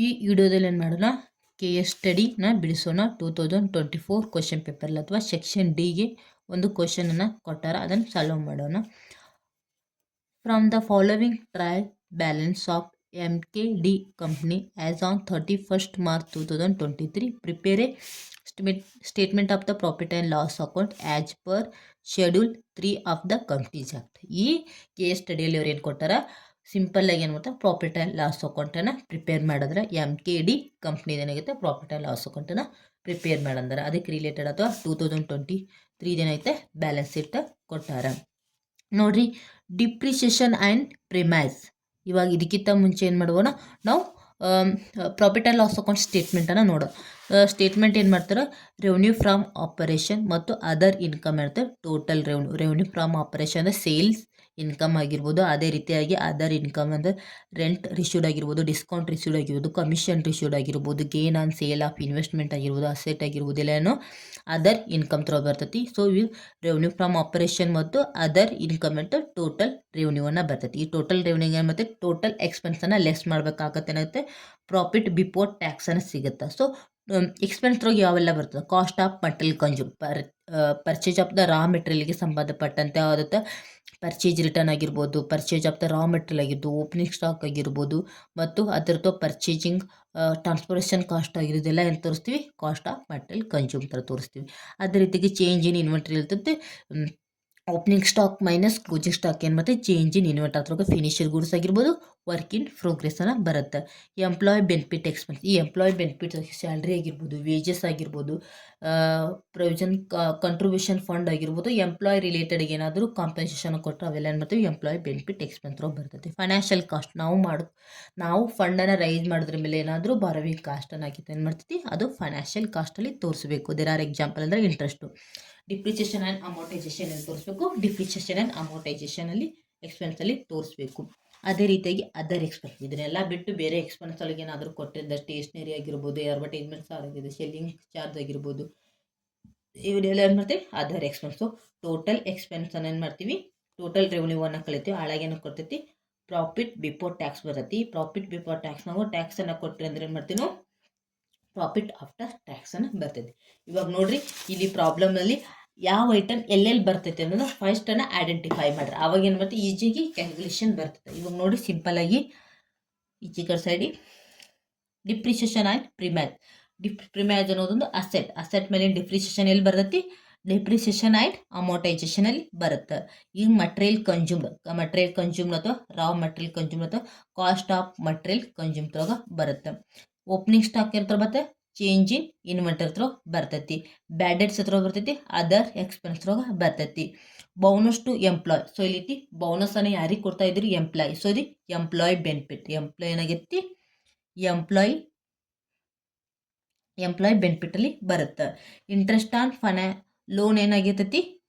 ಈ ವಿಡಿಯೋದಲ್ಲಿ ಏನು ಮಾಡೋಣ, ಕೆ ಎಸ್ ಸ್ಟಡಿನ ಬಿಡಿಸೋಣ. 2024 ಕ್ವಶನ್ ಪೇಪರ್ ಅಥವಾ ಸೆಕ್ಷನ್ ಡಿಗೆ ಒಂದು ಕ್ವಶನನ್ನು ಕೊಟ್ಟಾರ, ಅದನ್ನು ಸಾಲ್ವ್ ಮಾಡೋಣ. From the following trial balance of MKD company as on 31st March 2023 prepare A statement of the profit and loss account as per schedule 3 of the companies act. ಈ K S ಸ್ಟಡಿಯಲ್ಲಿ ಅವ್ರು ಏನು ಕೊಟ್ಟಾರ, ಸಿಂಪಲ್ಲಾಗಿ ಏನು ಮಾಡ್ತಾರೆ, profit and loss ಅಕೌಂಟನ್ನು prepare ಮಾಡಿದ್ರೆ MKD ಕಂಪ್ನಿದು ಏನಾಗುತ್ತೆ, ಪ್ರಾಫಿಟ್ ಆ್ಯಂಡ್ ಲಾಸ್ ಅಕೌಂಟನ್ನು ಪ್ರಿಪೇರ್ ಮಾಡಂದ್ರೆ ಅದಕ್ಕೆ ರಿಲೇಟೆಡ್ ಅಥವಾ 2023 ಏನೈತೆ ಬ್ಯಾಲೆನ್ಸ್ ಶೀಟ್ ಕೊಟ್ಟಾರ. ನೋಡ್ರಿ, ಡಿಪ್ರಿಸಿಯೇಷನ್ ಆ್ಯಂಡ್ ಪ್ರಿಮೈಸ್. ಇವಾಗ ಇದಕ್ಕಿಂತ ಮುಂಚೆ ಏನು ಮಾಡುவோಣ, ನಾವು ಪ್ರಾಫಿಟ್ ಆ್ಯಂಡ್ ಲಾಸ್ ಅಕೌಂಟ್ ಸ್ಟೇಟ್ಮೆಂಟನ್ನು ನೋಡೋ. ಸ್ಟೇಟ್ಮೆಂಟ್ ಏನು ಮಾಡ್ತಾರೆ, ರೆವೆನ್ಯೂ ಫ್ರಮ್ ಆಪರೇಷನ್ ಮತ್ತು ಅದರ್ ಇನ್ಕಮ್ ಇರ್ತದೆ. ಟೋಟಲ್ ರೆವೆನ್ಯೂ ಫ್ರಮ್ ಆಪರೇಷನ್ ಅಂದರೆ ಸೇಲ್ಸ್ ಇನ್ಕಮ್ ಆಗಿರ್ಬೋದು. ಅದೇ ರೀತಿಯಾಗಿ ಅದರ್ ಇನ್ಕಮ್ ಅಂದರೆ ರೆಂಟ್ ರಿಸೀವ್ಡ್ ಆಗಿರ್ಬೋದು, ಡಿಸ್ಕೌಂಟ್ ರಿಸೀವ್ಡ್ ಆಗಿರ್ಬೋದು, ಕಮಿಷನ್ ರಿಸೀವ್ಡ್ ಆಗಿರ್ಬೋದು, gain on sale of investment ಆಗಿರ್ಬೋದು, ಅಸೆಟ್ ಆಗಿರ್ಬೋದು, ಎಲ್ಲನೂ ಅದರ್ ಇನ್ಕಮ್ ಥ್ರೂ ಬರ್ತೈತಿ. ಸೊ ಇವು ರೆವೆನ್ಯೂ ಫ್ರಮ್ ಆಪರೇಷನ್ ಮತ್ತು ಅದರ್ ಇನ್ಕಮ್ ಅಂತ ಟೋಟಲ್ ರೆವೆನ್ಯೂವನ್ನು ಬರ್ತೈತಿ. ಈ ಟೋಟಲ್ ರೆವೆನ್ಯೂಗೆ ಮತ್ತು ಟೋಟಲ್ ಎಕ್ಸ್ಪೆನ್ಸನ್ನು ಲೆಸ್ ಮಾಡಬೇಕಾಗತ್ತೆ, ಏನಾಗುತ್ತೆ, ಪ್ರಾಫಿಟ್ ಬಿಫೋರ್ ಟ್ಯಾಕ್ಸನ್ನು ಸಿಗುತ್ತೆ. ಸೊ ಎಕ್ಸ್ಪೆನ್ಸ್ ಥ್ರೋಗೆ ಯಾವೆಲ್ಲ ಬರ್ತದೆ, cost of material consume, purchase of the raw ಮೆಟೀರಿಯಲ್ಗೆ ಸಂಬಂಧಪಟ್ಟಂತೆ ಯಾವುದತ್ತೆ ಪರ್ಚೇಜ್ ರಿಟರ್ನ್ ಆಗಿರ್ಬೋದು, purchase of the raw material ಆಗಿರ್ಬೋದು, ಓಪನಿಂಗ್ ಸ್ಟಾಕ್ ಆಗಿರ್ಬೋದು, ಮತ್ತು ಅದರದ್ದು ಪರ್ಚೇಜಿಂಗ್ ಟ್ರಾನ್ಸ್ಪೋರ್ಟೇಷನ್ ಕಾಸ್ಟ್ ಆಗಿರೋದು ಎಲ್ಲ ಏನು ತೋರಿಸ್ತೀವಿ, ಕಾಸ್ಟ್ ಆಫ್ ಮಟೀರಿಯಲ್ ಕನ್ಸ್ಯೂಮ್ ಥರ ತೋರಿಸ್ತೀವಿ. ಅದೇ ರೀತಿಗೆ ಚೇಂಜ್ ಇನ್ ಇನ್ವೆಂಟ್ರಿ ಇರ್ತೈತೆ, opening stock minus closing stock ಏನು ಮತ್ತು ಚೇಂಜ್ ಇನ್ ಇನ್ವೆಂಟ್ರಿ ಅಥವಾ ಫಿನಿಷರ್ ಗುಡ್ಸ್ ಆಗಿರ್ಬೋದು, ವರ್ಕ್ ಇನ್ ಪ್ರೋಗ್ರೆಸ್ಸನ್ನು ಬರುತ್ತೆ. ಎಂಪ್ಲಾಯ್ ಬೆನಿಫಿಟ್ ಎಕ್ಸ್ಪೆನ್ಸ್, ಈ ಎಂಪ್ಲಾಯ್ ಬೆನಿಫಿಟ್ ಸ್ಯಾಲ್ರಿ ಆಗಿರ್ಬೋದು, ವೇಜಸ್ ಆಗಿರ್ಬೋದು, ಪ್ರೊವಿಷನ್ ಕಂಟ್ರಿಬ್ಯೂಷನ್ ಫಂಡ್ ಆಗಿರ್ಬೋದು, ಎಂಪ್ಲಾಯ್ ರಿಲೇಟೆಡ್ ಏನಾದರೂ ಕಾಂಪನ್ಸೇಷನ್ ಕೊಟ್ಟರೆ ಅವೆಲ್ಲ ಏನು ಮಾಡ್ತೀವಿ, ಎಂಪ್ಲಾಯ್ ಬೆನಿಫಿಟ್ ಎಕ್ಸ್ಪೆನ್ಸ್ ಬರ್ತೈತಿ. ಫೈನಾನ್ಷಿಯಲ್ ಕಾಸ್ಟ್, ನಾವು ಫಂಡನ್ನು ರೈಸ್ ಮಾಡೋದ್ರ ಮೇಲೆ ಏನಾದರೂ ಬಾರೋವಿಂಗ್ ಕಾಸ್ಟನ್ನು ಹಾಕಿತ್ತು ಏನು ಮಾಡ್ತೀವಿ, ಅದು ಫೈನಾನ್ಷಿಯಲ್ ಕಾಸ್ಟಲ್ಲಿ ತೋರಿಸಬೇಕು. ದೇರ್ ಆರ್ ಎಕ್ಸಾಂಪಲ್ ಅಂದರೆ ಇಂಟ್ರೆಸ್ಟು. ಡಿಪ್ರಿಸಿಯೇಷನ್ ಆ್ಯಂಡ್ ಅಮೌಂಟೈಸೇಷನ್ ಅಲ್ಲಿ ತೋರಿಸ್ಬೇಕು, ಡಿಪ್ರಿಸಿಯೇಷನ್ ಆ್ಯಂಡ್ ಅಮೌಂಟೈಸೇಷನಲ್ಲಿ ಎಕ್ಸ್ಪೆನ್ಸಲ್ಲಿ ತೋರಿಸ್ಬೇಕು. ಅದೇ ರೀತಿಯಾಗಿ ಅದರ್ ಎಕ್ಸ್ಪೆನ್ಸ್, ಇದನ್ನೆಲ್ಲ ಬಿಟ್ಟು ಬೇರೆ ಎಕ್ಸ್ಪೆನ್ಸ್ ಒಳಗೆ ಏನಾದರೂ ಕೊಟ್ಟಿದ್ದ ಸ್ಟೇಷನರಿ ಆಗಿರ್ಬೋದು, ಅಡ್ವರ್ಟೈಸ್ಮೆಂಟ್ಸ್ ಆಗಿರ್ಬೋದು, ಸೆಲ್ಲಿಂಗ್ ಚಾರ್ಜ್ ಆಗಿರ್ಬೋದು, ಇವನ್ನೆಲ್ಲ ಏನು ಮಾಡ್ತೀವಿ, ಅದರ್ ಎಕ್ಸ್ಪೆನ್ಸು. ಟೋಟಲ್ ಎಕ್ಸ್ಪೆನ್ಸನ್ನು ಏನು ಮಾಡ್ತೀವಿ, ಟೋಟಲ್ ರೆವೆನ್ಯೂವನ್ನು ಕಳಿತೀವಿ, ಹಾಳಾಗೇನು ಕೊಡ್ತೈತಿ, ಪ್ರಾಫಿಟ್ ಬಿಫೋರ್ ಟ್ಯಾಕ್ಸ್ ಬರ್ತೈತಿ. ಪ್ರಾಫಿಟ್ ಬಿಫೋರ್ ಟ್ಯಾಕ್ಸ್ ನಾವು ಟ್ಯಾಕ್ಸನ್ನು ಕೊಟ್ಟರೆ ಅಂದ್ರೆ ಏನು ಮಾಡ್ತೀವಿ ನಾವು, ಪ್ರಾಫಿಟ್ ಆಫ್ಟರ್ ಟ್ಯಾಕ್ಸನ್ನು ಬರ್ತೈತಿ. ಇವಾಗ ನೋಡ್ರಿ, ಇಲ್ಲಿ ಪ್ರಾಬ್ಲಮ್ನಲ್ಲಿ ಯಾವ ಐಟಮ್ ಎಲ್ಲೆಲ್ಲಿ ಬರ್ತೈತೆ ಅನ್ನೋದು ಫಸ್ಟನ್ನು ಐಡೆಂಟಿಫೈ ಮಾಡ್ರಿ, ಅವಾಗ ಏನು ಮಾಡ್ತೀವಿ, ಈಜಿಯಾಗಿ ಕ್ಯಾಲ್ಕುಲೇಷನ್ ಬರ್ತೈತೆ. ಇವಾಗ ನೋಡಿ, ಸಿಂಪಲ್ಲಾಗಿ ಈಚೆ ಕಡೆ ಸೈಡಿ ಡಿಪ್ರಿಸಿಯೇಷನ್ ಆ್ಯಂಡ್ ಪ್ರಿಮೈಸ್. ಪ್ರಿಮೈಸ್ ಅನ್ನೋದೊಂದು ಅಸೆಟ್ ಮೇಲೆ ಡಿಪ್ರಿಸಿಯೇಷನ್ ಎಲ್ಲಿ ಬರ್ತೈತಿ, ಡಿಪ್ರಿಸಿಯೇಷನ್ ಆ್ಯಂಡ್ ಅಮೌಂಟೈಸೇಷನಲ್ಲಿ ಬರುತ್ತೆ. ಈಗ ಮಟೀರಿಯಲ್ ಕನ್ಸ್ಯೂಮ್ ಅಥವಾ ರಾ ಮಟೀರಿಯಲ್ ಕನ್ಸ್ಯೂಮ್ ಅಥವಾ ಕಾಸ್ಟ್ ಆಫ್ ಮಟೀರಿಯಲ್ ಕನ್ಸ್ಯೂಮ್ ಥ್ರೋಗ ಬರುತ್ತೆ. ಓಪನಿಂಗ್ ಸ್ಟಾಕ್ ಇರ್ತಾರ ಮತ್ತೆ ಚೇಂಜ್ ಇನ್ ಇನ್ವೆಂಟರಿ ಥ್ರೋ ಬರ್ತೈತಿ. ಬ್ಯಾಡ್ ಡೆಟ್ಸ್ ಹತ್ರ ಬರ್ತೈತಿ, ಅದರ್ ಎಕ್ಸ್ಪೆನ್ಸ್ ಥ್ರೋಗ ಬರ್ತೈತಿ. ಬೋನಸ್ ಟು ಎಂಪ್ಲಾಯ್, ಸೊ ಇಲ್ಲಿ ಬೋನಸ್ ಅನ್ನು ಯಾರಿಗೆ ಕೊಡ್ತಾ ಇದ್ರಿ, ಎಂಪ್ಲಾಯ್. ಸೊ ಇದು ಎಂಪ್ಲಾಯ್ ಬೆನಿಫಿಟ್, ಎಂಪ್ಲಾಯ್ ಏನಾಗೈತಿ, ಎಂಪ್ಲಾಯ್ ಬೆನಿಫಿಟಲ್ಲಿ ಬರುತ್ತೆ. ಇಂಟ್ರೆಸ್ಟ್ ಆನ್ ಲೋನ್ ಏನಾಗಿರ್ತೈತಿ,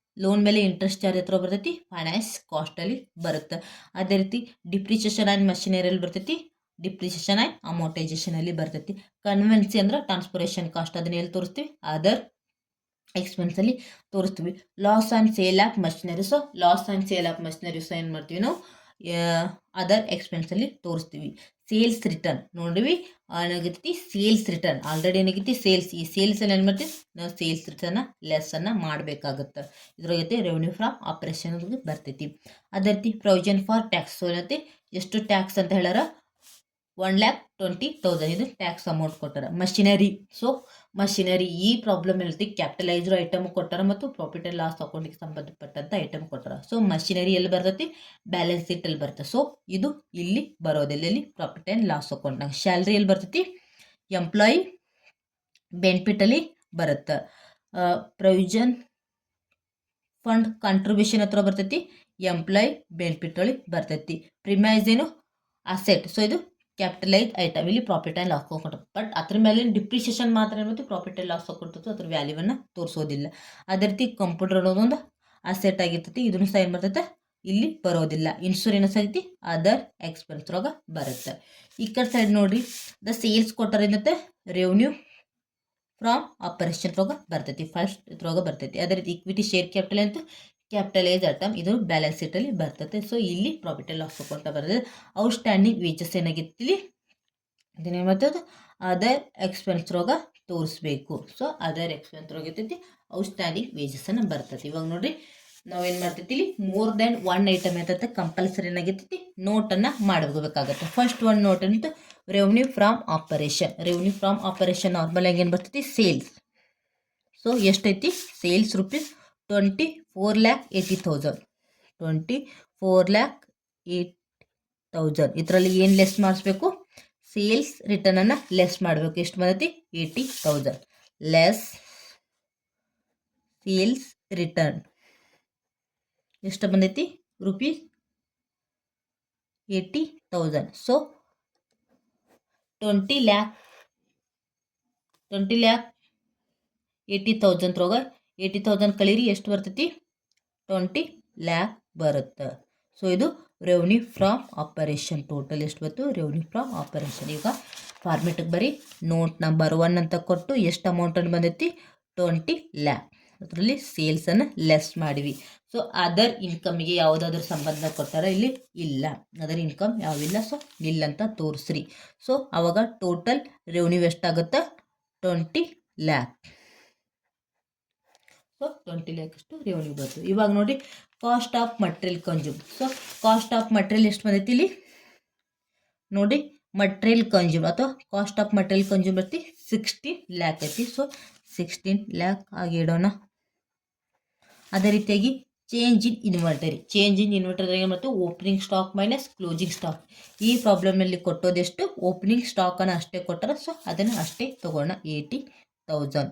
ಲೋನ್ ಮೇಲೆ ಇಂಟ್ರೆಸ್ಟ್ ಚಾರ್ಜ್ ಹತ್ರ ಬರ್ತೈತಿ, ಫೈನಾನ್ಸ್ ಕಾಸ್ಟಲ್ಲಿ ಬರುತ್ತೆ. ಅದೇ ರೀತಿ ಡಿಪ್ರಿಸಿಯೇಷನ್ ಆ್ಯಂಡ್ ಮಷಿನರಿಯಲ್ಲಿ ಬರ್ತೈತಿ, ಡಿಪ್ರಿಸಿಯೇಷನ್ ಆ್ಯಂಡ್ ಅಮೌಂಟೈಸೇಷನಲ್ಲಿ ಬರ್ತೈತಿ. ಕನ್ವೆನ್ಸಿ ಅಂದ್ರೆ ಟ್ರಾನ್ಸ್ಪೋರ್ಟೇಷನ್ ಕಾಸ್ಟ್, ಅದನ್ನ ಎಲ್ಲಿ ತೋರಿಸ್ತೀವಿ, ಅದರ್ ಎಕ್ಸ್ಪೆನ್ಸಲ್ಲಿ ತೋರಿಸ್ತೀವಿ. Loss and sale of machineries, loss and sale of machineries ಏನು ಮಾಡ್ತೀವಿ ನಾವು, ಅದರ್ ಎಕ್ಸ್ಪೆನ್ಸಲ್ಲಿ ತೋರಿಸ್ತೀವಿ. ಸೇಲ್ಸ್ ರಿಟರ್ನ್ ನೋಡಿವಿ, ಏನಾಗೈತಿ, ಸೇಲ್ಸ್ ರಿಟರ್ನ್ ಆಲ್ರೆಡಿ ಏನಾಗೈತಿ ಸೇಲ್ಸ್, ಈ ಸೇಲ್ಸಲ್ಲಿ ಏನು ಮಾಡ್ತೀವಿ ನಾವು, ಸೇಲ್ಸ್ ರಿಟರ್ನ ಲೆಸ್ಸನ್ನು ಮಾಡಬೇಕಾಗುತ್ತೆ. ಇದ್ರಾಗೈತಿ ರೆವೆನ್ಯೂ ಫ್ರಮ್ ಆಪರೇಷನ್ ಬರ್ತೈತಿ. ಅದೇ ರೀತಿ ಪ್ರೊವಿಷನ್ ಫಾರ್ ಟ್ಯಾಕ್ಸ್, ಸೊ ಏನೈತಿ, ಎಷ್ಟು ಟ್ಯಾಕ್ಸ್ ಅಂತ ಹೇಳ್ಯಾರ, 1,20,000 ಇದು ಟ್ಯಾಕ್ಸ್ ಅಮೌಂಟ್ ಕೊಟ್ಟಾರ. ಮಷಿನರಿ, ಸೊ ಮಷಿನರಿ ಈ ಪ್ರಾಬ್ಲಮ್ ಇರುತ್ತೆ, ಕ್ಯಾಪಿಟಲೈಸ್ಡ್ ಐಟಮ್ ಕೊಟ್ಟಾರ ಮತ್ತು ಪ್ರಾಫಿಟ್ ಆ್ಯಂಡ್ ಲಾಸ್ ಅಕೌಂಟಿಗೆ ಸಂಬಂಧಪಟ್ಟಂಥ ಐಟಮ್ ಕೊಟ್ಟಾರ. ಸೊ ಮಷಿನರಿ ಎಲ್ಲಿ ಬರ್ತೈತಿ, ಬ್ಯಾಲೆನ್ಸ್ ಶೀಟ್ ಅಲ್ಲಿ ಬರ್ತದೆ. ಸೊ ಇದು ಇಲ್ಲಿ ಬರೋದಿಲ್ಲ, ಇಲ್ಲಿ ಪ್ರಾಫಿಟ್ ಆ್ಯಂಡ್ ಲಾಸ್ ಅಕೌಂಟ್ನಾಗ. ಸ್ಯಾಲ್ರಿ ಎಲ್ಲಿ ಬರ್ತೈತಿ, ಎಂಪ್ಲಾಯಿ ಬೆನಿಫಿಟಲ್ಲಿ ಬರುತ್ತೆ. ಪ್ರೊವಿಷನ್ ಫಂಡ್ ಕಾಂಟ್ರಿಬ್ಯೂಷನ್ ಹತ್ರ ಬರ್ತೈತಿ, ಎಂಪ್ಲಾಯ್ ಬೆನಿಫಿಟ್ ಒಳಗೆ ಬರ್ತೈತಿ. ಪ್ರಿಮೈಸ್ ಏನು, ಅಸೆಟ್, ಸೊ ಇದು ಕ್ಯಾಪಿಟಲೈಸ್ ಐಟಮ್, ಇಲ್ಲಿ profit and loss account. But ಅದ್ರ ಮೇಲೆ ಡಿಪ್ರಿಸಿಯೇಷನ್ ಮಾತ್ರ ಏನ್ಬೋದು, ಪ್ರಾಫಿಟ್ ಆ್ಯಂಡ್ ಲಾಸ್ ಅಕೌಂಟ್ ಅದ್ರ ವ್ಯಾಲ್ಯೂವನ್ನು ತೋರಿಸೋದಿಲ್ಲ. ಅದೇ ರೀತಿ ಕಂಪ್ಯೂಟರ್ ಅನ್ನೋದೊಂದು ಅಸೆಟ್ ಆಗಿರ್ತೈತಿ, ಇದನ್ನು ಸಹ ಏನು ಬರ್ತೈತೆ, ಇಲ್ಲಿ ಬರೋದಿಲ್ಲ. ಇನ್ಶೂರೆನ್ಸ್ ಐತಿ, ಅದರ್ ಎಕ್ಸ್ಪೆನ್ಸ್ ಒಳಗೆ ಬರುತ್ತೆ. ಈ ಕಡೆ ಸೈಡ್ ನೋಡ್ರಿ, ದ ಸೇಲ್ಸ್ ಕೊಟ್ಟಾರ ಏನತ್ತೆ, ರೆವೆನ್ಯೂ ಫ್ರಾಮ್ ಆಪರೇಷನ್ ಥ್ರೋಗ ಬರ್ತೈತಿ, ಫಸ್ಟ್ ಥ್ರೋಗ ಬರ್ತೈತಿ. ಅದೇ ರೀತಿ ಇಕ್ವಿಟಿ ಶೇರ್ ಕ್ಯಾಪಿಟಲ್ ಅಂತ ಕ್ಯಾಪಿಟಲೈಸ್ ಐಟಮ್, ಇದು ಬ್ಯಾಲೆನ್ಸ್ ಶೀಟಲ್ಲಿ ಬರ್ತೈತೆ. ಸೊ ಇಲ್ಲಿ ಪ್ರಾಫಿಟ್ ಆ್ಯಂಡ್ ಲಾಸ್ ಅಕೌಂಟ್ ಬರ್ತದೆ. ಔಟ್ಸ್ಟ್ಯಾಂಡಿಂಗ್ ವೇಜಸ್ ಏನಾಗಿತ್ತು, ಇಲ್ಲಿ ಇದನ್ನೇನು ಮಾಡ್ತದೆ ಅದರ್ ಎಕ್ಸ್ಪೆನ್ಸ್ರೊಳಗೆ ತೋರಿಸ್ಬೇಕು. ಸೊ ಅದರ್ ಎಕ್ಸ್ಪೆನ್ಸ್ರೊಳಗೆ ಇರ್ತೈತಿ ಔಟ್ಸ್ಟ್ಯಾಂಡಿಂಗ್ ವೇಜಸನ್ನು ಬರ್ತೈತಿ. ಇವಾಗ ನೋಡಿರಿ ನಾವೇನು ಮಾಡ್ತೈತಿ ಇಲ್ಲಿ ಮೋರ್ ದೆನ್ ಒನ್ ಐಟಮ್ ಇರ್ತೈತೆ ಕಂಪಲ್ಸರಿ ಏನಾಗಿರ್ತೈತಿ ನೋಟನ್ನು ಮಾಡಬೇಕಾಗತ್ತೆ. ಫಸ್ಟ್ ಒಂದು ನೋಟ್ ಅಂತ revenue from operation. Revenue from operation normal ಆಗಿ ಏನು ಬರ್ತೈತಿ ಸೇಲ್ಸ್. ಸೊ ಎಷ್ಟೈತಿ ಸೇಲ್ಸ್ ರುಪೀಸ್ 24,80,000. 24,80,000 ಇದರಲ್ಲಿ ಏನು ಲೆಸ್ ಮಾಡಿಸ್ಬೇಕು ಸೇಲ್ಸ್ ರಿಟರ್ನನ್ನು ಲೆಸ್ ಮಾಡಬೇಕು. ಎಷ್ಟು ಬಂದೈತಿ 80,000 ಲೆಸ್ ಸೇಲ್ಸ್ ರಿಟರ್ನ್ ಎಷ್ಟು ಬಂದೈತಿ ರುಪೀಸ್ 80,000. ಸೊ 20,80,000 ರೋಗ 80,000 ಕಳೀರಿ ಎಷ್ಟು ಬರ್ತೈತಿ 20 lakh ಬರುತ್ತೆ. ಸೊ ಇದು ರೆವೆನ್ಯೂ ಫ್ರಾಮ್ ಆಪರೇಷನ್. ಟೋಟಲ್ ಎಷ್ಟು ಬಂತು ರೆವೆನ್ಯೂ ಫ್ರಾಮ್ ಆಪರೇಷನ್. ಈಗ ಫಾರ್ಮೆಟಿಗೆ ಬರೀ ನೋಟ್ ನಂಬರ್ 1 ಅಂತ ಕೊಟ್ಟು ಎಷ್ಟು ಅಮೌಂಟನ್ನು ಬಂದೈತಿ 20 lakh. ಅದರಲ್ಲಿ ಸೇಲ್ಸನ್ನು ಲೆಸ್ ಮಾಡಿವಿ. ಸೊ ಅದರ್ ಇನ್ಕಮ್ಗೆ ಯಾವುದಾದ್ರೂ ಸಂಬಂಧ ಕೊಟ್ಟಾರ ಇಲ್ಲಿ ಇಲ್ಲ. Other income ಯಾವಿಲ್ಲ. ಸೊ ಇಲ್ಲಂತ ತೋರಿಸ್ರಿ. ಸೊ ಅವಾಗ ಟೋಟಲ್ ರೆವೆನ್ಯೂ ಎಷ್ಟಾಗುತ್ತೆ 20 lakh. ಸೊ 20 lakh ಅಷ್ಟು ರೆವೆನ್ಯೂ ಬಂತು. ಇವಾಗ ನೋಡಿ cost of material consume. So cost of material ಎಷ್ಟು ಬಂದೈತಿ ಇಲ್ಲಿ ನೋಡಿ ಮಟೀರಿಯಲ್ ಕನ್ಸ್ಯೂಮ್ ಅಥವಾ ಕಾಸ್ಟ್ ಆಫ್ ಮಟೀರಿಯಲ್ ಕನ್ಸ್ಯೂಮ್ ಬರ್ತಿ 16 lakh ಐತಿ. ಸೊ 16 lakh ಆಗಿ ಇಡೋಣ. ಅದೇ ರೀತಿಯಾಗಿ change in inventory. Change in inventory ಮತ್ತು opening stock minus closing stock. ಈ ಪ್ರಾಬ್ಲಮಲ್ಲಿ ಕೊಟ್ಟೋದೆಷ್ಟು ಓಪನಿಂಗ್ ಸ್ಟಾಕನ್ನು ಅಷ್ಟೇ ಕೊಟ್ಟಾರ. ಸೊ ಅದನ್ನು ಅಷ್ಟೇ ತೊಗೋಣ 80,000.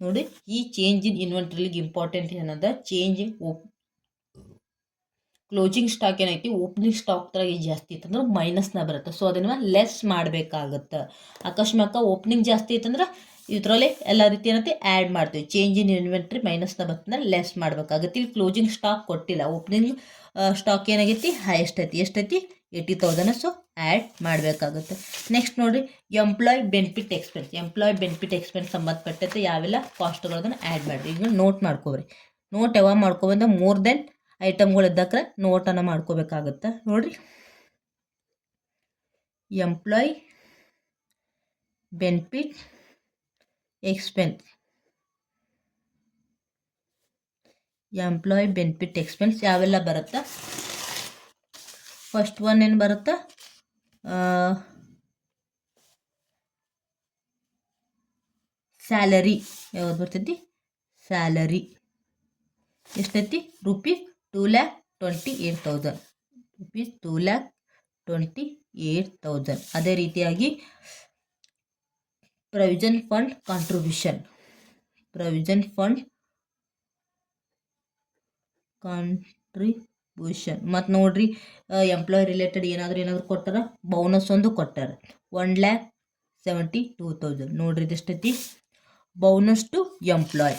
ನೋಡಿ ಈ ಚೇಂಜ್ ಇನ್ ಇನ್ವೆಂಟರಿಗೆ ಇಂಪಾರ್ಟೆಂಟ್ ಏನಂದ್ರೆ ಚೇಂಜ್ ಇನ್ ಕ್ಲೋಸಿಂಗ್ ಸ್ಟಾಕ್ ಏನೈತಿ ಓಪನಿಂಗ್ ಸ್ಟಾಕ್ ತರ ಜಾಸ್ತಿ ಇತ್ತಂದ್ರೆ ಮೈನಸ್ನ ಬರುತ್ತೆ. ಸೊ ಅದನ್ನು ಲೆಸ್ ಮಾಡಬೇಕಾಗತ್ತೆ. ಅಕಸ್ಮಾತ್ ಓಪನಿಂಗ್ ಜಾಸ್ತಿ ಇತ್ತಂದ್ರೆ ಇದರಲ್ಲಿ ಎಲ್ಲ ರೀತಿ ಏನೈತಿ ಆ್ಯಡ್ ಮಾಡ್ತೀವಿ. ಚೇಂಜ್ ಇನ್ ಇನ್ವೆಂಟ್ರಿ ಮೈನಸ್ನ ಬರ್ತಂದ್ರೆ ಲೆಸ್ ಮಾಡಬೇಕಾಗುತ್ತೆ. ಇಲ್ಲಿ ಕ್ಲೋಸಿಂಗ್ ಸ್ಟಾಕ್ ಕೊಟ್ಟಿಲ್ಲ. ಓಪನಿಂಗ್ ಸ್ಟಾಕ್ ಏನಾಗೈತಿ ಹೈಯೆಸ್ಟ್ ಐತಿ. ಎಷ್ಟೈತಿ 80,000. ಸೊ ಆ್ಯಡ್ ಮಾಡಬೇಕಾಗುತ್ತೆ. ನೆಕ್ಸ್ಟ್ ನೋಡಿರಿ employee benefit expense. Employee benefit expense ಸಂಬಂಧಪಟ್ಟಂತೆ ಯಾವೆಲ್ಲ ಕಾಸ್ಟ್ಗಳನ್ನ ಆ್ಯಡ್ ಮಾಡಿರಿ. ಈಗ ನೋಟ್ ಮಾಡ್ಕೊಬ್ರಿ. ನೋಟ್ ಯಾವಾಗ ಮಾಡ್ಕೊಬಂದ್ರೆ ಮೋರ್ ದೆನ್ ಐಟಮ್ಗಳಿದ್ದಕ್ರೆ ನೋಟನ್ನು ಮಾಡ್ಕೋಬೇಕಾಗುತ್ತೆ. ನೋಡಿರಿ employee benefit expense. Employee benefit expense ಯಾವೆಲ್ಲ ಬರುತ್ತೆ. ಫಸ್ಟ್ ಒನ್ ಏನು ಬರುತ್ತೆ ಸ್ಯಾಲರಿ. ಯಾವ್ದು ಬರ್ತೈತಿ ಸ್ಯಾಲರಿ ಎಷ್ಟೈತಿ ರುಪೀಸ್ 2,28,000. ರುಪೀಸ್ 2,28,000. ಅದೇ ರೀತಿಯಾಗಿ provision fund contribution. Provision fund contribution ಮತ್ತು ನೋಡ್ರಿ ಎಂಪ್ಲಾಯ್ ರಿಲೇಟೆಡ್ ಏನಾದರೂ ಕೊಟ್ಟಾರ. ಬೋನಸ್ ಒಂದು ಕೊಟ್ಟಾರ 1,72,000. ನೋಡ್ರಿ ಇದೆಷ್ಟೈತಿ bonus to employee.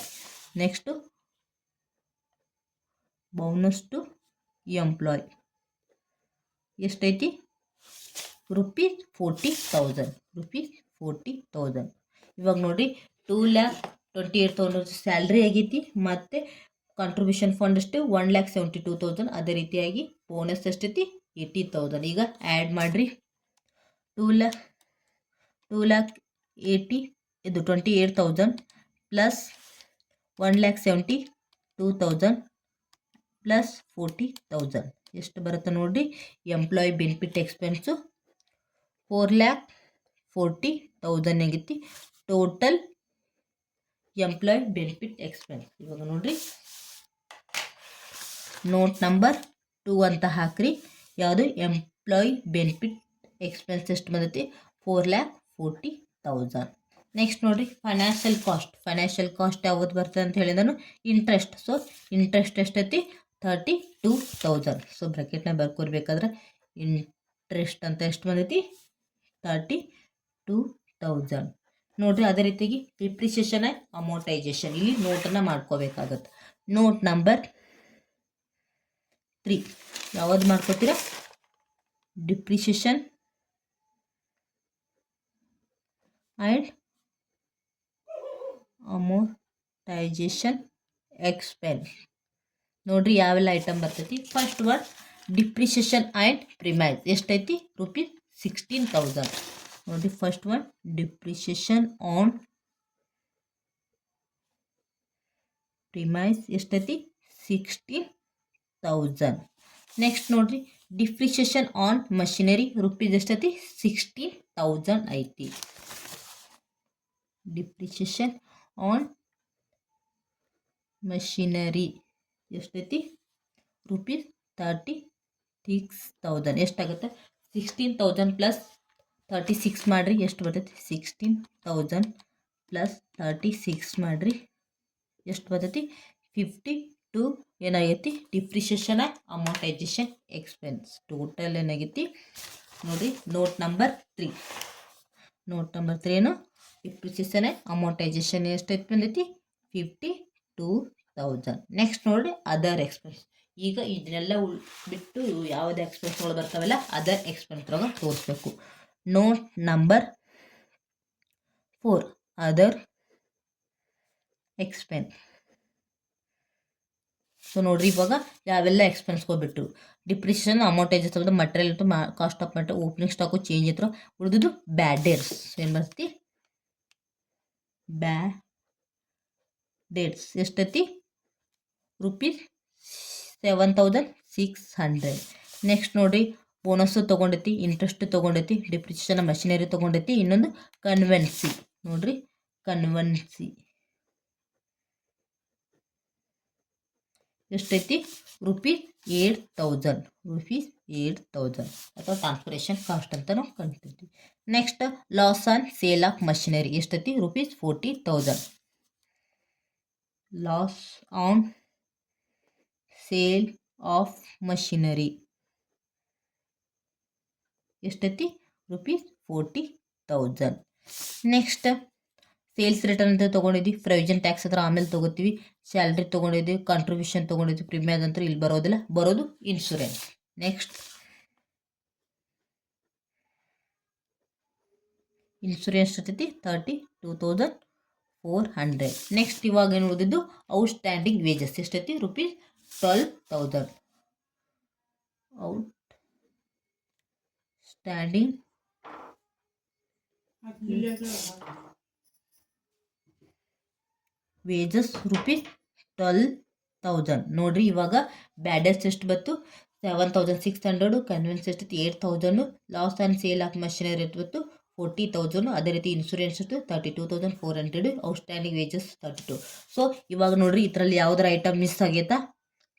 Next bonus to employee ಎಷ್ಟೈತಿ ರುಪೀಸ್ 40,000. ರುಪೀಸ್ 40,000. ಇವಾಗ ನೋಡಿರಿ 2,28,000 ಸ್ಯಾಲ್ರಿ ಆಗೈತಿ. ಮತ್ತು ಕಾಂಟ್ರಿಬ್ಯೂಷನ್ ಫಂಡ್ ಅಷ್ಟು 1,72,000. ಅದೇ ರೀತಿಯಾಗಿ ಬೋನಸ್ ಎಷ್ಟೈತಿ 80,000. ಈಗ ಆ್ಯಡ್ ಮಾಡಿರಿ 2,80,000 ಇದು 28,000 ಪ್ಲಸ್ 1,72,000 ಪ್ಲಸ್ 40,000 ಎಷ್ಟು ಬರುತ್ತೆ ನೋಡಿರಿ. ಎಂಪ್ಲಾಯ್ ಬೆನಿಫಿಟ್ ಎಕ್ಸ್ಪೆನ್ಸು 4,40,000 ಆಗೈತಿ ಟೋಟಲ್ ಎಂಪ್ಲಾಯ್ ಬೆನಿಫಿಟ್ ಎಕ್ಸ್ಪೆನ್ಸ್. ಇವಾಗ ನೋಡಿರಿ ನೋಟ್ ನಂಬರ್ 2 ಅಂತ ಹಾಕ್ರಿ. ಯಾವುದು ಎಂಪ್ಲಾಯ್ ಬೆನಿಫಿಟ್ ಎಕ್ಸ್ಪೆನ್ಸ್ ಎಷ್ಟು ಬಂದೈತಿ 4,40,000. ನೆಕ್ಸ್ಟ್ ನೋಡಿರಿ ಫೈನಾನ್ಷಿಯಲ್ ಕಾಸ್ಟ್. ಫೈನಾನ್ಷಿಯಲ್ ಕಾಸ್ಟ್ ಯಾವುದು ಬರ್ತದೆ ಅಂತ ಹೇಳಿದನು ಇಂಟ್ರೆಸ್ಟ್. ಸೊ ಇಂಟ್ರೆಸ್ಟ್ ಎಷ್ಟೈತಿ 32,000. ಸೊ ಬ್ರಾಕೆಟ್ನ ಬರ್ಕೊರ್ಬೇಕಾದ್ರೆ ಇಂಟ್ರೆಸ್ಟ್ ಅಂತ ಎಷ್ಟು ಬಂದೈತಿ 32,000. ನೋಡಿರಿ ಅದೇ ರೀತಿಯಾಗಿ ಡಿಪ್ರಿಸಿಯೇಷನ್ ಆ್ಯಂಡ್ ಅಮೋರ್ಟೈಸೇಷನ್ ಇಲ್ಲಿ ನೋಟನ್ನು ಮಾಡ್ಕೋಬೇಕಾಗತ್ತೆ. ನೋಟ್ ನಂಬರ್ 3 ಯಾವುದು ಮಾಡ್ಕೋತೀರಾ ಡಿಪ್ರಿಸಿಯೇಷನ್ ಆ್ಯಂಡ್ ಅಮೋರ್ಟೈಸೇಷನ್ ಎಕ್ಸ್ಪೆನ್ಸ್. ನೋಡ್ರಿ ಯಾವೆಲ್ಲ ಐಟಮ್ ಬರ್ತೈತಿ. First one depreciation and premise ಎಷ್ಟೈತಿ ರುಪೀಸ್ 16,000. ನೋಡಿರಿ first one depreciation on premise ಎಷ್ಟೈತಿ 16,000. ನೆಕ್ಸ್ಟ್ ನೋಡಿರಿ ಡಿಪ್ರಿಷಿಯೇಷನ್ ಆನ್ ಮಷಿನರಿ ರುಪೀಸ್ ಎಷ್ಟೈತಿ 16,000 ಐತಿ. ಡಿಪ್ರಿಷಿಯೇಷನ್ ಆನ್ ಮಷಿನರಿ ಎಷ್ಟೈತಿ ರುಪೀಸ್ 36,000. ಎಷ್ಟಾಗುತ್ತೆ 16,000 ಪ್ಲಸ್ 36 ಮಾಡಿರಿ ಎಷ್ಟು ಬರ್ತೈತಿ 16,000 ಪ್ಲಸ್ 36 ಮಾಡಿರಿ ಎಷ್ಟು ಬರ್ತೈತಿ 52 ಏನಾಗೈತಿ ಡಿಪ್ರಿಷಿಯೇಷನ್ ಅಮೌಂಟೈಜೇಷನ್ ಎಕ್ಸ್ಪೆನ್ಸ್. ಟೋಟಲ್ ಏನಾಗೈತಿ ನೋಡಿರಿ ನೋಟ್ ನಂಬರ್ 3. ನೋಟ್ ನಂಬರ್ 3 ಏನು ಡಿಪ್ರಿಷಿಯೇಷನ್ ಅಮೌಂಟೈಜೇಷನ್ ಎಷ್ಟೈತಿ ಬಂದೈತಿ 52,000. ನೆಕ್ಸ್ಟ್ ನೋಡಿರಿ ಅದರ್ ಎಕ್ಸ್ಪೆನ್ಸ್. ಈಗ ಇದನ್ನೆಲ್ಲ ಬಿಟ್ಟು ಯಾವುದೇ ಎಕ್ಸ್ಪೆನ್ಸ್ಗಳು ಬರ್ತಾವಲ್ಲ ಅದರ್ ಎಕ್ಸ್ಪೆನ್ಸ್ ಒಳಗೆ ತೋರಿಸ್ಬೇಕು. Note number 4 other expense. So ನೋಡ್ರಿ ಇವಾಗ ಯಾವೆಲ್ಲ ಎಕ್ಸ್ಪೆನ್ಸ್ಗಳು ಬಿಟ್ಟು ಡಿಪ್ರಿಷಿಯೇಷನ್ ಅಮೌಂಟೈಜೇಷನ್ ಮಟೀರಿಯಲ್ ಇತ್ತು cost of material opening stock change ಇತ್ತು ಉಳಿದಿದ್ದು ಬ್ಯಾಡ್ ಡೇಟ್ಸ್ ಏನು ಬರ್ತೈತಿ ಬ್ಯಾಡ್ ಡೇಟ್ಸ್ ಎಷ್ಟೈತಿ ರುಪೀಸ್ 7,600. ನೆಕ್ಸ್ಟ್ ನೋಡಿರಿ ಬೋನಸ್ಸು ತೊಗೊಂಡೈತಿ ಇಂಟ್ರೆಸ್ಟ್ ತೊಗೊಂಡೈತಿ ಡಿಪ್ರಿಷಿಯೇಷನ್ ಮಷಿನರಿ ತೊಗೊಂಡೈತಿ ಇನ್ನೊಂದು ಕನ್ವೆನ್ಸಿ. ನೋಡಿರಿ ಕನ್ವೆನ್ಸಿ ಎಷ್ಟೈತಿ ರುಪೀಸ್ 8,000 ರುಪೀಸ್ 8,000 ಅಥವಾ ಟ್ರಾನ್ಸ್ಪೋರ್ಟೇಷನ್ ಕಾಸ್ಟ್ ಅಂತ ನಾವು ಕಂಡಿರ್ತೀವಿ. Next loss on sale of machinery ಎಷ್ಟೈತಿ rupees 40,000. Loss on sale of machinery ಎಷ್ಟೈತಿ ರುಪೀಸ್ 40,000. ನೆಕ್ಸ್ಟ್ ಸೇಲ್ಸ್ ರಿಟರ್ನ್ ಅಂತ ತೊಗೊಂಡಿದ್ವಿ ಪ್ರೊವಿಷನ್ ಟ್ಯಾಕ್ಸ್ ಹತ್ರ ಆಮೇಲೆ ತೊಗೋತೀವಿ. ಸ್ಯಾಲ್ರಿ ತೊಗೊಂಡಿದ್ವಿ ಕಾಂಟ್ರಿಬ್ಯೂಷನ್ ತೊಗೊಂಡಿದ್ವಿ ಪ್ರೀಮಿಯರ್ ಅಂತ ಇಲ್ಲಿ ಬರೋದಿಲ್ಲ ಬರೋದು ಇನ್ಶೂರೆನ್ಸ್. ನೆಕ್ಸ್ಟ್ ಇನ್ಶೂರೆನ್ಸ್ ಎಷ್ಟೈತಿ 32,400. ನೆಕ್ಸ್ಟ್ ಇವಾಗ ಏನು ಉಳಿದಿದ್ದು ಔಟ್ ಸ್ಟ್ಯಾಂಡಿಂಗ್ ವೇಜಸ್ ಎಷ್ಟೈತಿ rupees 12,000. Out standing wages rupees 12,000. ನೋಡ್ರಿ ಇವಾಗ ಬ್ಯಾಡರ್ಸ್ ಎಷ್ಟು ಬಂತು 7,600, ಕನ್ವೆನ್ಸ್ ಎಷ್ಟೈತಿ 8,000, loss on sale of machinery ಎಷ್ಟು ಬಂತು 40,000, ಅದೇ ರೀತಿ ಇನ್ಶೂರೆನ್ಸ್ ಎಷ್ಟು 32,400, ಔಟ್ಸ್ಟ್ಯಾಂಡಿಂಗ್ ವೇಜಸ್ 32. ಸೊ ಇವಾಗ ನೋಡ್ರಿ ಇದರಲ್ಲಿ ಯಾವ್ದಾರ ಐಟಮ್ ಮಿಸ್ ಆಗೈತಾ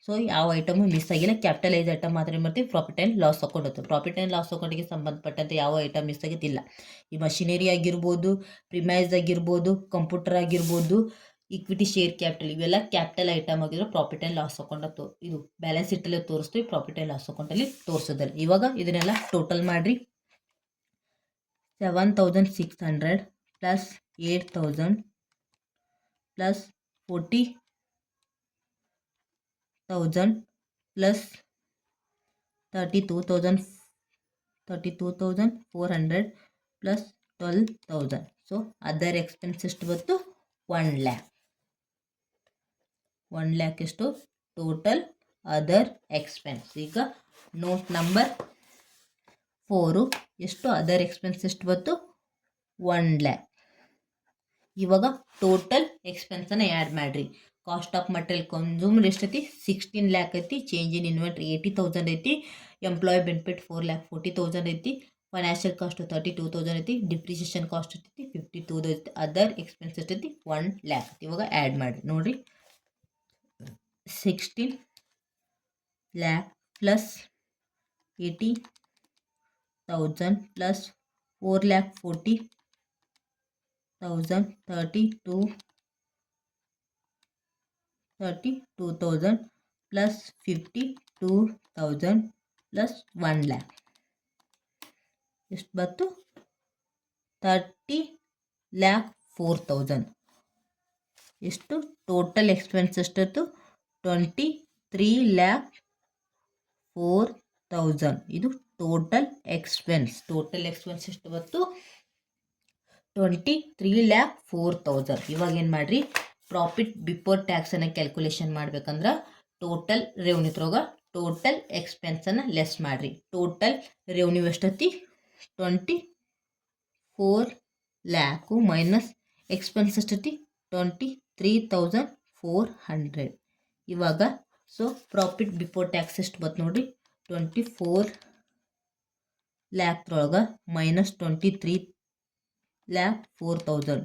ಸೊ ಯಾವ ಐಟಮು ಮಿಸ್ ಆಗಿಲ್ಲ. ಕ್ಯಾಪಿಟಲೈಸ್ ಐಟಮ್ ಮಾತ್ರ ಏನು ಮಾಡ್ತೀವಿ ಪ್ರಾಫಿಟ್ ಆ್ಯಂಡ್ ಲಾಸ್ ಅಕೌಂಟ್ ಇರ್ತದೆ. ಪ್ರಾಫಿಟ್ ಆ್ಯಂಡ್ ಲಾಸ್ ಅಕೌಂಟಿಗೆ ಸಂಬಂಧಪಟ್ಟಂತೆ ಯಾವ ಐಟಮ್ ಮಿಸ್ ಆಗಿದ್ದಿಲ್ಲ. ಈ ಮಷಿನರಿ ಆಗಿರ್ಬೋದು ಪ್ರಿಮೈಸ್ ಆಗಿರ್ಬೋದು ಕಂಪ್ಯೂಟರ್ ಆಗಿರ್ಬೋದು ಈಕ್ವಿಟಿ ಶೇರ್ ಕ್ಯಾಪಿಟಲ್ ಇವೆಲ್ಲ ಕ್ಯಾಪಿಟಲ್ ಐಟಮ್ ಆಗಿರೋ ಪ್ರಾಫಿಟ್ ಆ್ಯಂಡ್ ಲಾಸ್ ಅಕೌಂಟ್ ಇದು ಬ್ಯಾಲೆನ್ಸ್ ಶೀಟಲ್ಲಿ ತೋರಿಸ್ತೀವಿ ಪ್ರಾಫಿಟ್ ಆ್ಯಂಡ್ ಲಾಸ್ ಅಕೌಂಟಲ್ಲಿ ತೋರಿಸೋದಿಲ್ಲ. ಇವಾಗ ಇದನ್ನೆಲ್ಲ ಟೋಟಲ್ ಮಾಡಿರಿ 7,600 plus 8,000 plus 40,000 plus 32,400 plus 12,000. So other expense ಎಷ್ಟು ಬಂತು 1 lakh. 1 lakh ಎಷ್ಟು ಟೋಟಲ್ ಅದರ್ ಎಕ್ಸ್ಪೆನ್ಸ್. ಈಗ ನೋಟ್ ನಂಬರ್ 4 ಎಷ್ಟು ಅದರ್ ಎಕ್ಸ್ಪೆನ್ಸ್ ಎಷ್ಟು ಬಂತು 1 lakh. ಇವಾಗ ಟೋಟಲ್ ಎಕ್ಸ್ಪೆನ್ಸನ್ನು ಆ್ಯಡ್ ಮಾಡಿರಿ. ಕಾಸ್ಟ್ ಆಫ್ ಮಟೀರಿಯಲ್ ಕನ್ಸ್ಯೂಮ್ಡ್ ಎಷ್ಟೈತಿ 16 lakh ಐತಿ. ಚೇಂಜ್ ಇನ್ ಇನ್ವೆಂಟ್ರಿ 80,000 ಐತಿ. ಎಂಪ್ಲಾಯ್ ಬೆನಿಫಿಟ್ 4 lakh 40,000 ಐತಿ. ಫೈನಾನ್ಷಿಯಲ್ ಕಾಸ್ಟ್ 32,000 ಐತಿ. ಡಿಪ್ರಿಷಿಯೇಷನ್ ಕಾಸ್ಟ್ ಐತಿ 52,000 ಐತಿ. ಅದರ್ ಎಕ್ಸ್ಪೆನ್ಸ್ ಎಷ್ಟೈತಿ 1 lakh. ಇವಾಗ ಆ್ಯಡ್ ಮಾಡಿ ನೋಡಿರಿ 16 lakh plus 80,000 plus 4,40,000 32,000 plus 52,000 plus 1 lakh ಎಷ್ಟು ಬಂತು 30,04,000. ಎಷ್ಟು ಟೋಟಲ್ ಎಕ್ಸ್ಪೆನ್ಸ್ ಎಷ್ಟಿತ್ತು 23,04,000. ಇದು ಟೋಟಲ್ ಎಕ್ಸ್ಪೆನ್ಸ್. ಟೋಟಲ್ ಎಕ್ಸ್ಪೆನ್ಸ್ ಎಷ್ಟು ಬಂತು 23,04,000. ಇವಾಗ ಏನು ಮಾಡಿರಿ ಪ್ರಾಫಿಟ್ ಬಿಫೋರ್ ಟ್ಯಾಕ್ಸನ್ನು ಕ್ಯಾಲ್ಕುಲೇಷನ್ ಮಾಡ್ಬೇಕಂದ್ರೆ ಟೋಟಲ್ ರೆವೆನ್ಯೂ ತ್ರೋಗ ಟೋಟಲ್ ಎಕ್ಸ್ಪೆನ್ಸನ್ನು ಲೆಸ್ ಮಾಡಿರಿ. ಟೋಟಲ್ ರೆವೆನ್ಯೂ ಎಷ್ಟೈತಿ 4,00,000 ಮೈನಸ್ ಎಕ್ಸ್ಪೆನ್ಸ್ ಎಷ್ಟೈತಿ 23,400. ಇವಾಗ ಸೊ ಪ್ರಾಫಿಟ್ ಬಿಫೋರ್ ಟ್ಯಾಕ್ಸ್ ಎಷ್ಟು ಬತ್ತು ನೋಡಿರಿ 24,00,000 ಮೈನಸ್ 23,04,000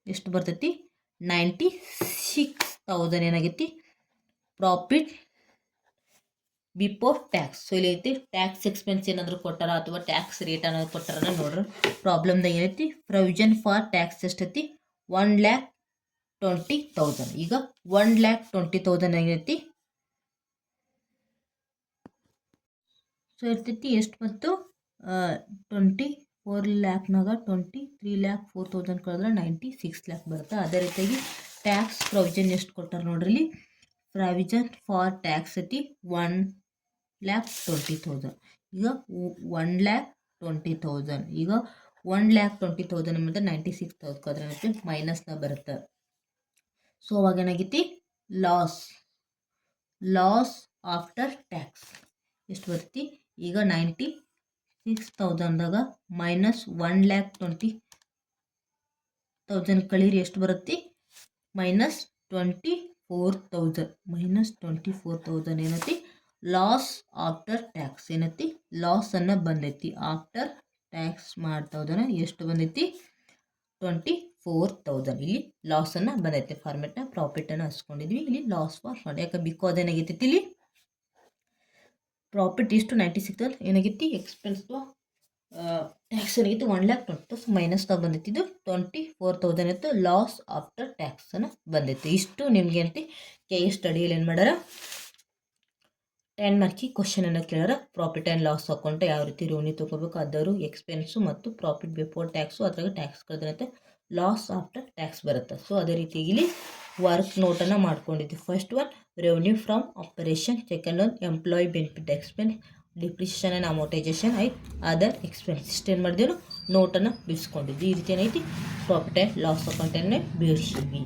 ಎಷ್ಟು ಬರ್ತೈತಿ 96,000 ಏನಾಗೈತಿ ಪ್ರಾಫಿಟ್ ಬಿಫೋರ್ ಟ್ಯಾಕ್ಸ್. ಸೊ ಇಲ್ಲಿ ಐತಿ ಟ್ಯಾಕ್ಸ್ ಎಕ್ಸ್ಪೆನ್ಸ್ ಏನಾದರೂ ಕೊಟ್ಟಾರ ಅಥವಾ ಟ್ಯಾಕ್ಸ್ ರೇಟ್ ಏನಾದ್ರು ಕೊಟ್ಟಾರ ನೋಡ್ರಿ. ಪ್ರಾಬ್ಲಮ್ದಾಗ ಏನೈತಿ ಪ್ರೊವಿಷನ್ ಫಾರ್ ಟ್ಯಾಕ್ಸ್ ಎಷ್ಟೈತಿ 1,20,000. ಈಗ 1,20,000 ಏನೈತಿ ಸೊ ಇರ್ತೈತಿ ಎಷ್ಟು ಮತ್ತು 24,00,000ನಾಗ 23,04,000 ಕಳೆದ್ರೆ 96,00,000 ಬರುತ್ತೆ. ಅದೇ ರೀತಿಯಾಗಿ ಟ್ಯಾಕ್ಸ್ ಪ್ರೊವಿಷನ್ ಎಷ್ಟು ಕೊಟ್ಟಾರ ನೋಡ್ರಿ ಇಲ್ಲಿ ಪ್ರಾವಿಷನ್ ಫಾರ್ ಟ್ಯಾಕ್ಸ್ ಐತಿ 1,20,000. ಈಗ 1,20,000 ಈಗ 1,20,000 ಎಂಬುದು 96,000 ಕಳೆದ್ರೆ ಏನೈತಿ ಮೈನಸ್ನ ಬರುತ್ತೆ. ಸೊ ಅವಾಗ ಏನಾಗೈತಿ ಲಾಸ್ ಆಫ್ಟರ್ ಟ್ಯಾಕ್ಸ್ ಎಷ್ಟು ಬರ್ತೈತಿ ಈಗ 96,000ದಾಗ ಮೈನಸ್ 1,20,000 ಕಳೀರಿ ಎಷ್ಟು ಬರುತ್ತೆ ಮೈನಸ್ 24,000 ಏನೈತಿ ಲಾಸ್ ಆಫ್ಟರ್ ಟ್ಯಾಕ್ಸ್ ಏನೈತಿ ಲಾಸನ್ನು ಬಂದೈತಿ. ಆಫ್ಟರ್ ಟ್ಯಾಕ್ಸ್ ಮಾಡ್ತಾವ್ದನ ಎಷ್ಟು ಬಂದೈತಿ 24,000. ಇಲ್ಲಿ ಲಾಸನ್ನು ಬಂದೈತಿ ಫಾರ್ಮೆಟ್ನ ಪ್ರಾಫಿಟನ್ನು ಹಚ್ಕೊಂಡಿದ್ವಿ. ಇಲ್ಲಿ ಲಾಸ್ ಫಾರ್ ಯಾಕೆ ಬಿಕಾಸ್ ಏನಾಗೈತಿ ಇಲ್ಲಿ ಪ್ರಾಫಿಟ್ ಇಷ್ಟು 96,000 ಏನಾಗೈತಿ ಎಕ್ಸ್ಪೆನ್ಸ್ ಟ್ಯಾಕ್ಸ್ ಏನಾಗಿತ್ತು 1,20,000 ಸೊ ಮೈನಸ್ದಾಗ ಬಂದೈತಿ. ಇದು 24,000 ಇತ್ತು ಲಾಸ್ ಆಫ್ಟರ್ ಟ್ಯಾಕ್ಸನ್ನು ಬಂದೈತಿ. ಇಷ್ಟು ನಿಮ್ಗೆ ಏನೈತಿ KS ಸ್ಟಡಿಯಲ್ಲಿ ಏನು ಮಾಡ್ಯಾರ 10 ಮಾರ್ಕಿ ಕ್ವಶನನ್ನು ಕೇಳ್ಯಾರ. ಪ್ರಾಫಿಟ್ ಆ್ಯಂಡ್ ಲಾಸ್ ಅಕೌಂಟ್ ಯಾವ ರೀತಿ ರೋನಿ ತೊಗೋಬೇಕು ಅದರು ಎಕ್ಸ್ಪೆನ್ಸು ಮತ್ತು ಪ್ರಾಫಿಟ್ ಬಿಫೋರ್ ಟ್ಯಾಕ್ಸು ಅದ್ರಾಗ ಟ್ಯಾಕ್ಸ್ ಕಳೆದ್ರೆ ಲಾಸ್ ಆಫ್ಟರ್ ಟ್ಯಾಕ್ಸ್ ಬರುತ್ತೆ. ಸೊ ಅದೇ ರೀತಿ ಇಲ್ಲಿ ವರ್ಕ್ ನೋಟನ್ನು ಮಾಡ್ಕೊಂಡಿದ್ವಿ. First one revenue from operation, second one employee benefit expense, depreciation and amortisation other expense ಇಷ್ಟೇನು ಮಾಡಿದೆವು ನೋಟನ್ನು ಬಿಡಿಸ್ಕೊಂಡಿದ್ವಿ. ಈ ರೀತಿ ಏನೈತಿ ಪ್ರಾಫಿಟ್ ಆ್ಯಂಡ್ ಲಾಸ್ ಅಕೌಂಟನ್ನೇ ಬಿಡಿಸಿದ್ವಿ.